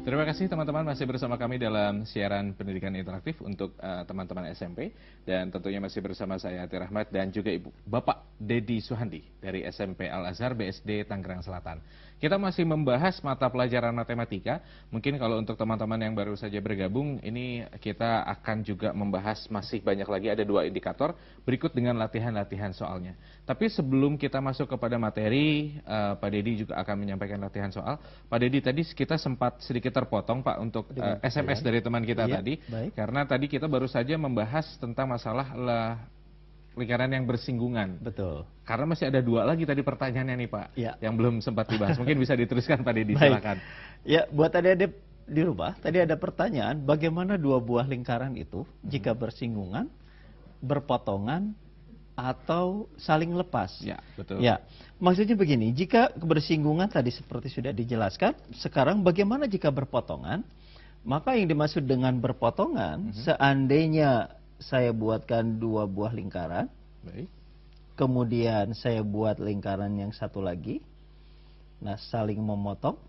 Terima kasih teman-teman masih bersama kami dalam siaran pendidikan interaktif untuk teman-teman SMP. Dan tentunya masih bersama saya Ati Rahmat dan juga Bapak Dedi Suhandi dari SMP Al-Azhar BSD Tangerang Selatan. Kita masih membahas mata pelajaran matematika. Mungkin kalau untuk teman-teman yang baru saja bergabung, ini kita akan juga membahas masih banyak lagi, ada 2 indikator berikut dengan latihan-latihan soalnya. Tapi sebelum kita masuk kepada materi, Pak Dedi juga akan menyampaikan latihan soal. Pak Dedi, tadi kita sempat sedikit terpotong Pak untuk SMS dari teman kita tadi. Baik. Karena tadi kita baru saja membahas tentang masalah lingkaran yang bersinggungan. Betul. Karena masih ada 2 lagi tadi pertanyaannya nih Pak, yang belum sempat dibahas. Mungkin bisa diteruskan Pak Dedi, silakan. Ya, buat adik-adik di rumah, tadi ada pertanyaan, bagaimana 2 buah lingkaran itu jika bersinggungan, berpotongan, atau saling lepas? Ya, betul. Ya, maksudnya begini, jika bersinggungan tadi seperti sudah dijelaskan, sekarang bagaimana jika berpotongan? Maka yang dimaksud dengan berpotongan, seandainya saya buatkan 2 buah lingkaran, Baik. kemudian saya buat lingkaran yang satu lagi, nah saling memotong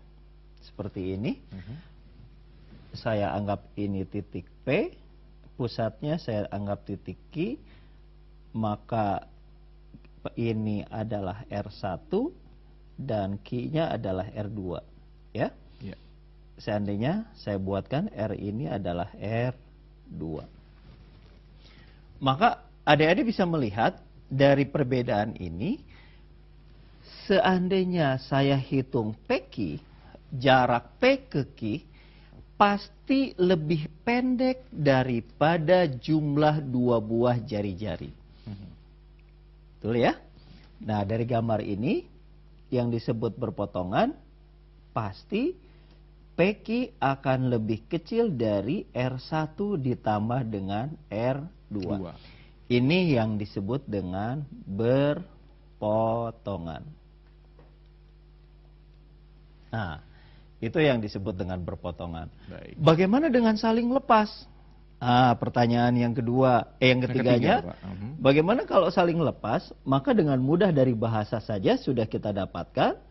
seperti ini. Saya anggap ini titik P, pusatnya saya anggap titik Q, maka ini adalah R1 dan Q-nya adalah R2, ya. Ya. Seandainya saya buatkan R ini adalah R2. Maka adik-adik bisa melihat dari perbedaan ini, seandainya saya hitung PQ, jarak P ke Q, pasti lebih pendek daripada jumlah 2 buah jari-jari. Betul ya? Nah, dari gambar ini, yang disebut berpotongan, pasti PQ akan lebih kecil dari R1 ditambah dengan R2. Ini yang disebut dengan berpotongan. Nah, itu yang disebut dengan berpotongan. Baik. Bagaimana dengan saling lepas? Pertanyaan yang kedua, yang ketiganya, bagaimana kalau saling lepas? Maka dengan mudah dari bahasa saja sudah kita dapatkan,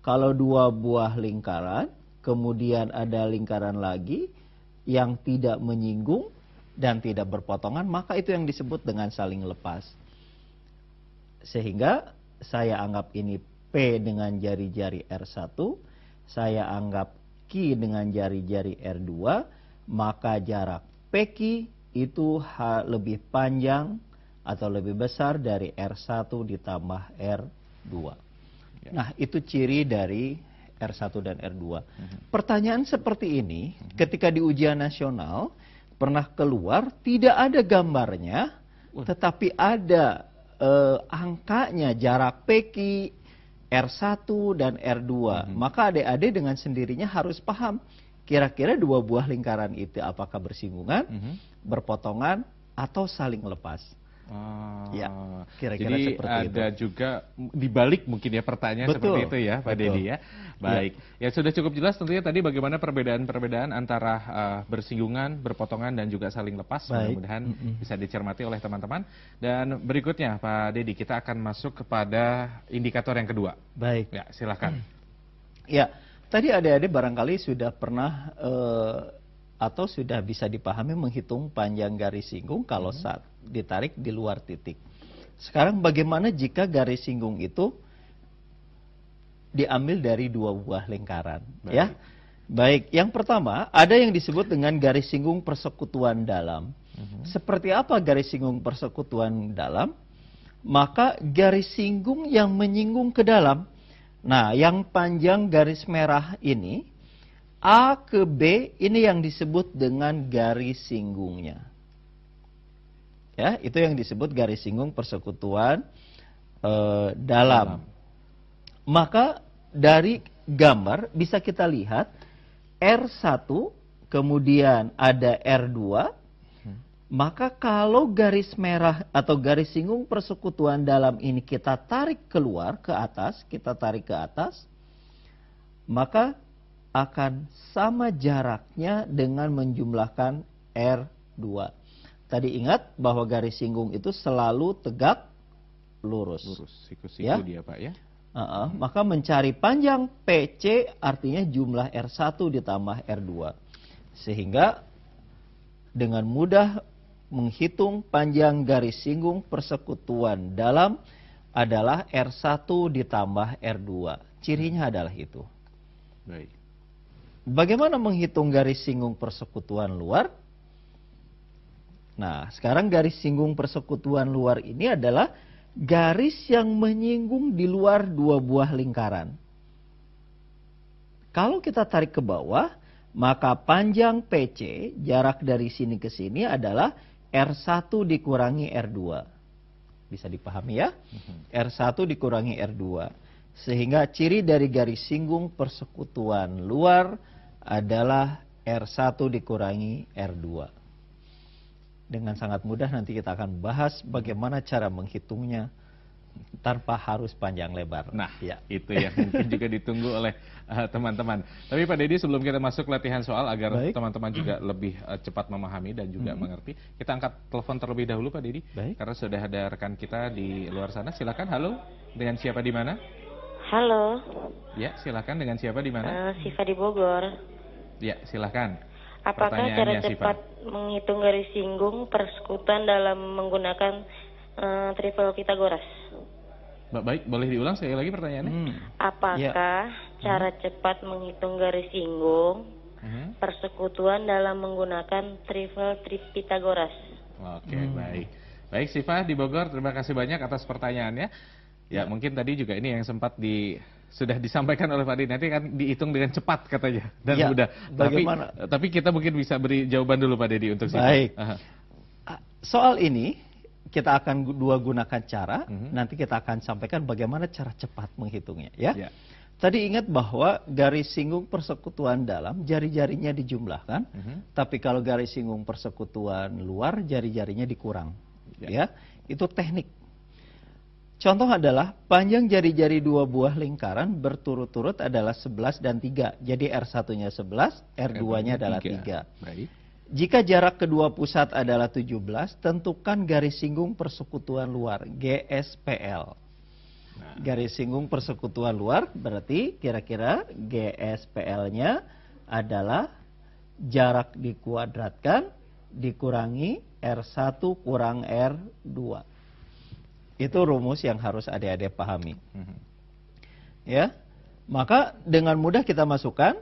kalau 2 buah lingkaran, kemudian ada lingkaran lagi yang tidak menyinggung dan tidak berpotongan, maka itu yang disebut dengan saling lepas. Sehingga saya anggap ini P dengan jari-jari R1, saya anggap Q dengan jari-jari R2, maka jarak PQ itu lebih panjang atau lebih besar dari R1 ditambah R2. Nah, itu ciri dari R1 dan R2. Pertanyaan seperti ini ketika di ujian nasional pernah keluar, tidak ada gambarnya, tetapi ada angkanya, jarak PQ, R1 dan R2. Maka adik-adik dengan sendirinya harus paham, kira-kira 2 buah lingkaran itu apakah bersinggungan, berpotongan, atau saling lepas. Ya, kira-kira jadi seperti itu. ada juga dibalik mungkin ya pertanyaan seperti itu ya Pak Dedi ya. Baik, ya sudah cukup jelas tentunya tadi bagaimana perbedaan-perbedaan antara bersinggungan, berpotongan dan juga saling lepas. Mudah-mudahan bisa dicermati oleh teman-teman. Dan berikutnya Pak Dedi, kita akan masuk kepada indikator yang kedua. Baik. Ya, silakan. Ya, tadi adik-adik barangkali sudah pernah atau sudah bisa dipahami menghitung panjang garis singgung kalau saat ditarik di luar titik. Sekarang bagaimana jika garis singgung itu diambil dari 2 buah lingkaran? Baik. Ya, baik. Yang pertama ada yang disebut dengan garis singgung persekutuan dalam. Seperti apa garis singgung persekutuan dalam? Maka garis singgung yang menyinggung ke dalam. Nah, yang panjang garis merah ini, A ke B, ini yang disebut dengan garis singgungnya. Ya, itu yang disebut garis singgung persekutuan dalam. Maka dari gambar bisa kita lihat R1, kemudian ada R2. Maka kalau garis merah atau garis singgung persekutuan dalam ini kita tarik keluar ke atas, maka akan sama jaraknya dengan menjumlahkan R2. Tadi ingat bahwa garis singgung itu selalu tegak lurus. Siku-siku dia Pak ya. Maka mencari panjang PC artinya jumlah R1 ditambah R2. Sehingga dengan mudah menghitung panjang garis singgung persekutuan dalam adalah R1 ditambah R2. Cirinya adalah itu. Baik. Bagaimana menghitung garis singgung persekutuan luar? Nah, sekarang garis singgung persekutuan luar ini adalah garis yang menyinggung di luar dua buah lingkaran. Kalau kita tarik ke bawah, maka panjang PC, jarak dari sini ke sini adalah R1 dikurangi R2. Bisa dipahami ya? R1 dikurangi R2. Sehingga ciri dari garis singgung persekutuan luar adalah R1 dikurangi R2. Dengan sangat mudah nanti kita akan bahas bagaimana cara menghitungnya tanpa harus panjang lebar. Nah, ya, itu yang mungkin juga ditunggu oleh teman-teman. Tapi Pak Dedi, sebelum kita masuk latihan soal agar teman-teman juga lebih cepat memahami dan juga mengerti, kita angkat telepon terlebih dahulu Pak Dedi. Karena sudah ada rekan kita di luar sana. Silakan. Halo, dengan siapa di mana? Halo. Ya, silakan, dengan siapa di mana? Siva di Bogor. Ya, silakan. Apakah cara cepat menghitung garis singgung persekutuan dalam menggunakan triple Pythagoras? Baik, boleh diulang sekali lagi pertanyaannya? Apakah cara cepat menghitung garis singgung persekutuan dalam menggunakan triple Pythagoras? Oke, baik. Baik, Siva di Bogor, terima kasih banyak atas pertanyaannya. Ya, mungkin tadi juga ini yang sempat sudah disampaikan oleh Pak Dedi, nanti kan dihitung dengan cepat katanya dan mudah. Tapi kita mungkin bisa beri jawaban dulu Pak Dedi untuk Siva. Baik. Soal ini kita akan gunakan cara, nanti kita akan sampaikan bagaimana cara cepat menghitungnya ya. Tadi ingat bahwa garis singgung persekutuan dalam jari-jarinya dijumlahkan, tapi kalau garis singgung persekutuan luar jari-jarinya dikurang. Ya, itu teknik. Contoh adalah panjang jari-jari dua buah lingkaran berturut-turut adalah 11 dan 3. Jadi R1-nya 11, R2-nya adalah 3. Baik. Jika jarak kedua pusat adalah 17, tentukan garis singgung persekutuan luar, GSPL. Garis singgung persekutuan luar berarti kira-kira GSPL-nya adalah jarak dikuadratkan dikurangi R1 kurang R2. Itu rumus yang harus adik-adik pahami. Ya, maka dengan mudah kita masukkan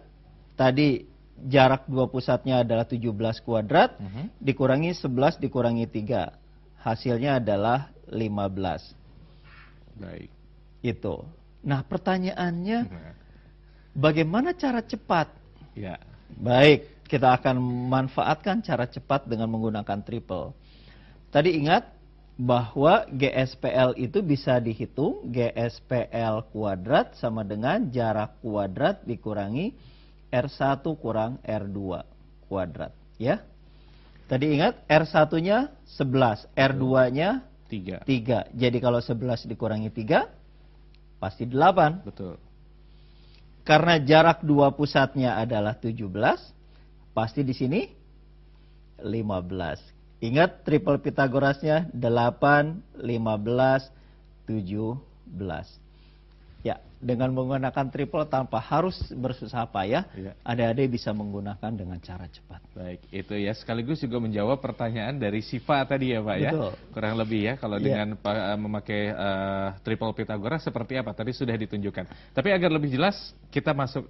tadi jarak dua pusatnya adalah 17 kuadrat dikurangi 11 dikurangi 3. Hasilnya adalah 15. Baik. Itu. Nah, pertanyaannya bagaimana cara cepat? Ya. Baik, kita akan manfaatkan cara cepat dengan menggunakan triple. Tadi ingat bahwa GSPL itu bisa dihitung GSPL kuadrat sama dengan jarak kuadrat dikurangi R1 kurang R2 kuadrat ya. Tadi ingat R1-nya 11, R2-nya 3. Jadi kalau 11 dikurangi 3 pasti 8. Betul. Karena jarak dua pusatnya adalah 17, pasti di sini 15. Ingat triple Pythagorasnya 8, 15, 17. Ya, dengan menggunakan triple tanpa harus bersusah payah, adik-adik bisa menggunakan dengan cara cepat. Baik, itu ya sekaligus juga menjawab pertanyaan dari Siva tadi ya Pak. Betul. Ya. Kurang lebih ya kalau dengan memakai triple Pythagoras seperti apa tadi sudah ditunjukkan. Tapi agar lebih jelas kita masuk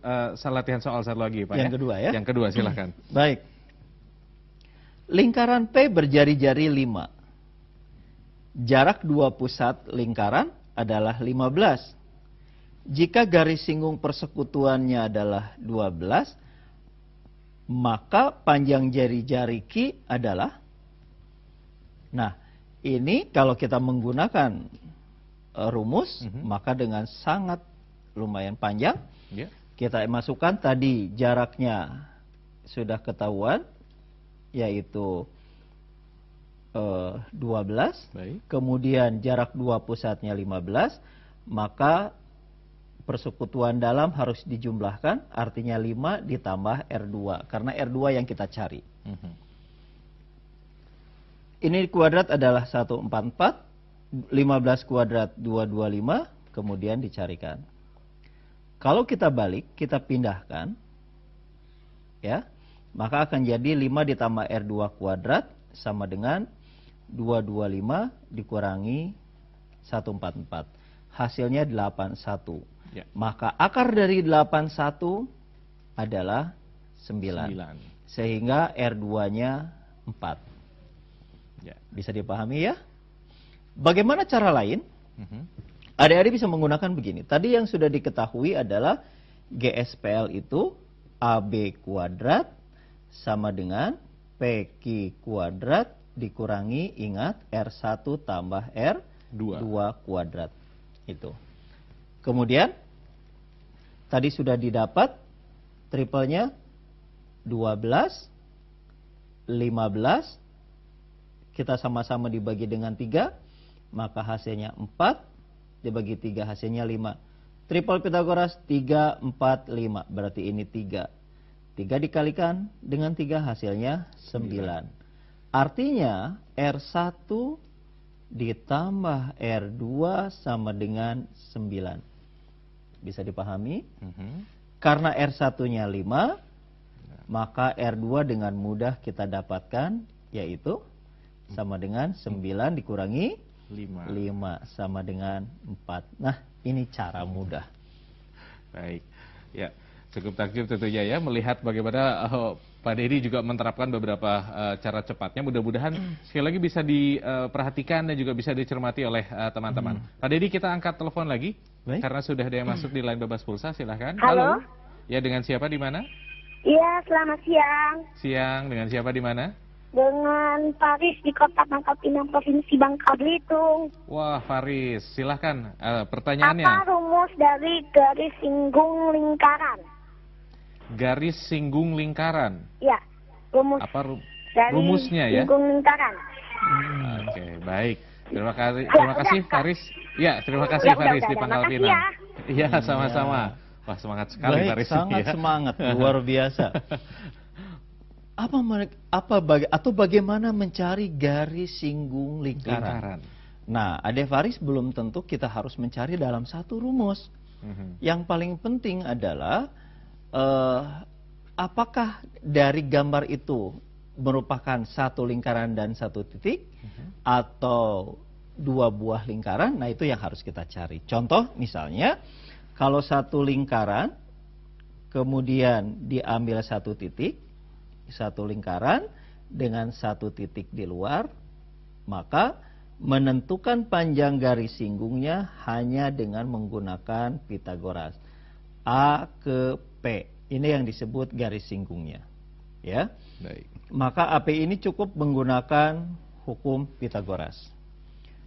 latihan soal satu lagi Pak. Yang kedua ya. Yang kedua silahkan. Baik. Lingkaran P berjari-jari 5. Jarak dua pusat lingkaran adalah 15. Jika garis singgung persekutuannya adalah 12, maka panjang jari-jari Q adalah. Nah, ini kalau kita menggunakan rumus, maka dengan sangat lumayan panjang. Kita masukkan tadi jaraknya sudah ketahuan, yaitu 12. Baik. Kemudian jarak dua pusatnya 15, maka persekutuan dalam harus dijumlahkan, artinya 5 ditambah R2, karena R2 yang kita cari. Ini kuadrat adalah 144, 15 kuadrat 225, kemudian dicarikan. Kalau kita balik, kita pindahkan, ya, maka akan jadi 5 ditambah R2 kuadrat sama dengan 225 dikurangi 144. Hasilnya 81. Ya. Maka akar dari 81 adalah 9. Sehingga R2-nya 4. Ya. Bisa dipahami ya? Bagaimana cara lain? Adik-adik bisa menggunakan begini. Tadi yang sudah diketahui adalah GSPL itu AB kuadrat sama dengan PQ kuadrat dikurangi, ingat, R1 tambah R2 kuadrat. Itu. Kemudian, tadi sudah didapat triplenya 12, 15, kita sama-sama dibagi dengan 3, maka hasilnya 4, dibagi 3 hasilnya 5. Triple Pitagoras 3, 4, 5, berarti ini 3. 3 dikalikan dengan 3 hasilnya 9. Artinya R1 ditambah R2 sama dengan 9. Bisa dipahami? Karena R1-nya 5, maka R2 dengan mudah kita dapatkan, yaitu sama dengan 9 dikurangi 5 sama dengan 4. Nah, ini cara mudah. Baik, ya. Cukup takjub tentunya ya melihat bagaimana Pak Dedi juga menerapkan beberapa cara cepatnya. Mudah-mudahan sekali lagi bisa diperhatikan dan juga bisa dicermati oleh teman-teman. Pak Dedi, kita angkat telepon lagi. Baik. Karena sudah ada yang masuk di line bebas pulsa, silahkan. Halo. Ya, dengan siapa di mana? Iya, selamat siang. Siang, dengan siapa di mana? Dengan Faris di Kota Pangkal Pinang, Provinsi Bangka Belitung. Wah, Faris, silahkan. Pertanyaannya. Apa rumus dari garis singgung lingkaran? Garis singgung lingkaran. Ya, rumus. Apa dari rumusnya ya? Singgung lingkaran. Oke, baik. Terima kasih Faris. Ya, terima kasih Faris di Pangkal Pinang. Iya, sama-sama. Wah, semangat sekali baik, Faris. Sangat ya. semangat, luar biasa. Bagaimana mencari garis singgung lingkaran? Nah, Ade Faris, belum tentu kita harus mencari dalam satu rumus. Yang paling penting adalah apakah dari gambar itu merupakan satu lingkaran dan satu titik atau dua buah lingkaran. Nah, itu yang harus kita cari. Contoh misalnya, kalau satu lingkaran kemudian diambil satu titik, satu lingkaran dengan satu titik di luar, maka menentukan panjang garis singgungnya hanya dengan menggunakan Pitagoras. A ke P, ini yang disebut garis singgungnya, ya. Baik. Maka AP ini cukup menggunakan hukum Pitagoras.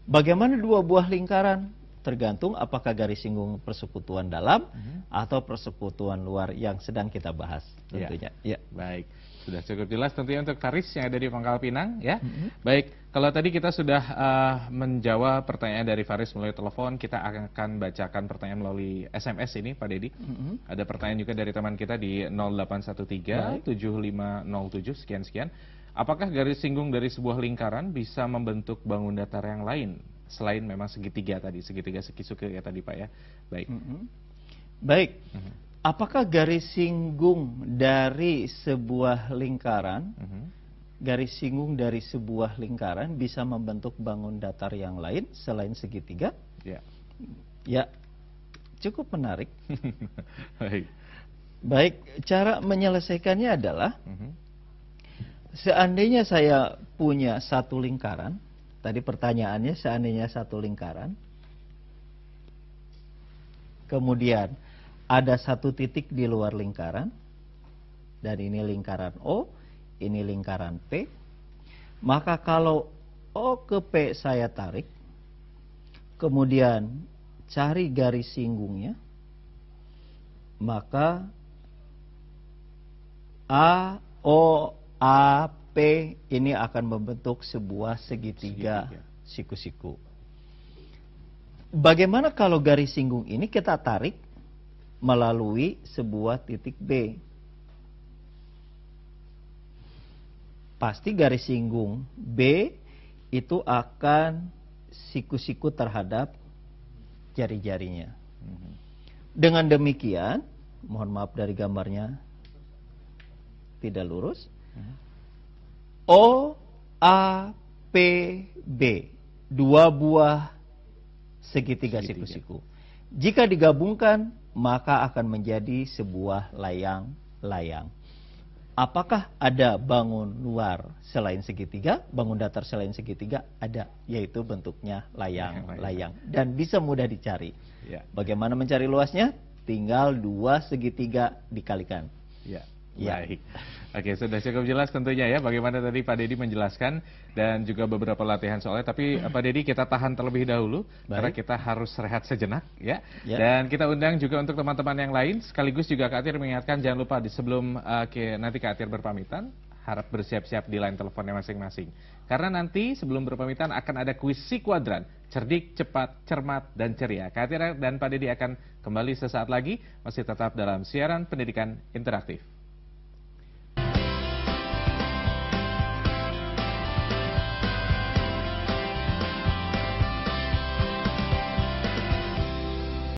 Bagaimana dua buah lingkaran? Tergantung apakah garis singgung persekutuan dalam atau persekutuan luar yang sedang kita bahas tentunya. Ya. Baik, sudah cukup jelas tentunya untuk Faris yang ada di Pangkal Pinang ya. Baik, kalau tadi kita sudah menjawab pertanyaan dari Faris melalui telepon, kita akan bacakan pertanyaan melalui SMS ini Pak Dedi. Ada pertanyaan juga dari teman kita di 0813 7507 sekian. Apakah garis singgung dari sebuah lingkaran bisa membentuk bangun datar yang lain selain memang segitiga tadi, segitiga Sekisuke ya tadi Pak ya. Baik. Baik. Apakah garis singgung dari sebuah lingkaran, garis singgung dari sebuah lingkaran bisa membentuk bangun datar yang lain selain segitiga? Ya. Ya, cukup menarik. Baik. Baik, cara menyelesaikannya adalah seandainya saya punya satu lingkaran, tadi pertanyaannya seandainya satu lingkaran, kemudian ada satu titik di luar lingkaran, dan ini lingkaran O, ini lingkaran P, maka kalau O ke P saya tarik, kemudian cari garis singgungnya, maka A, O, A, P ini akan membentuk sebuah segitiga siku-siku. Bagaimana kalau garis singgung ini kita tarik melalui sebuah titik B? Pasti garis singgung B itu akan siku-siku terhadap jari-jarinya. Dengan demikian, mohon maaf dari gambarnya tidak lurus. O, A, P, B, dua buah segitiga siku-siku. Jika digabungkan, maka akan menjadi sebuah layang-layang. Apakah ada bangun luar selain segitiga, bangun datar selain segitiga? Ada, yaitu bentuknya layang-layang. Dan bisa mudah dicari. Ya. Bagaimana mencari luasnya? Tinggal 2 segitiga dikalikan. Ya. Ya. Baik. Oke, sudah cukup jelas tentunya ya bagaimana tadi Pak Dedi menjelaskan dan juga beberapa latihan soalnya. Tapi Pak Dedi, kita tahan terlebih dahulu karena kita harus rehat sejenak ya. Dan kita undang juga untuk teman-teman yang lain, sekaligus juga Kak Atir mengingatkan jangan lupa sebelum nanti Kak Atir berpamitan, harap bersiap-siap di line teleponnya masing-masing. Karena nanti sebelum berpamitan akan ada kuis si kuadran, cerdik, cepat, cermat, dan ceria. Kak Atir dan Pak Dedi akan kembali sesaat lagi, masih tetap dalam siaran pendidikan interaktif.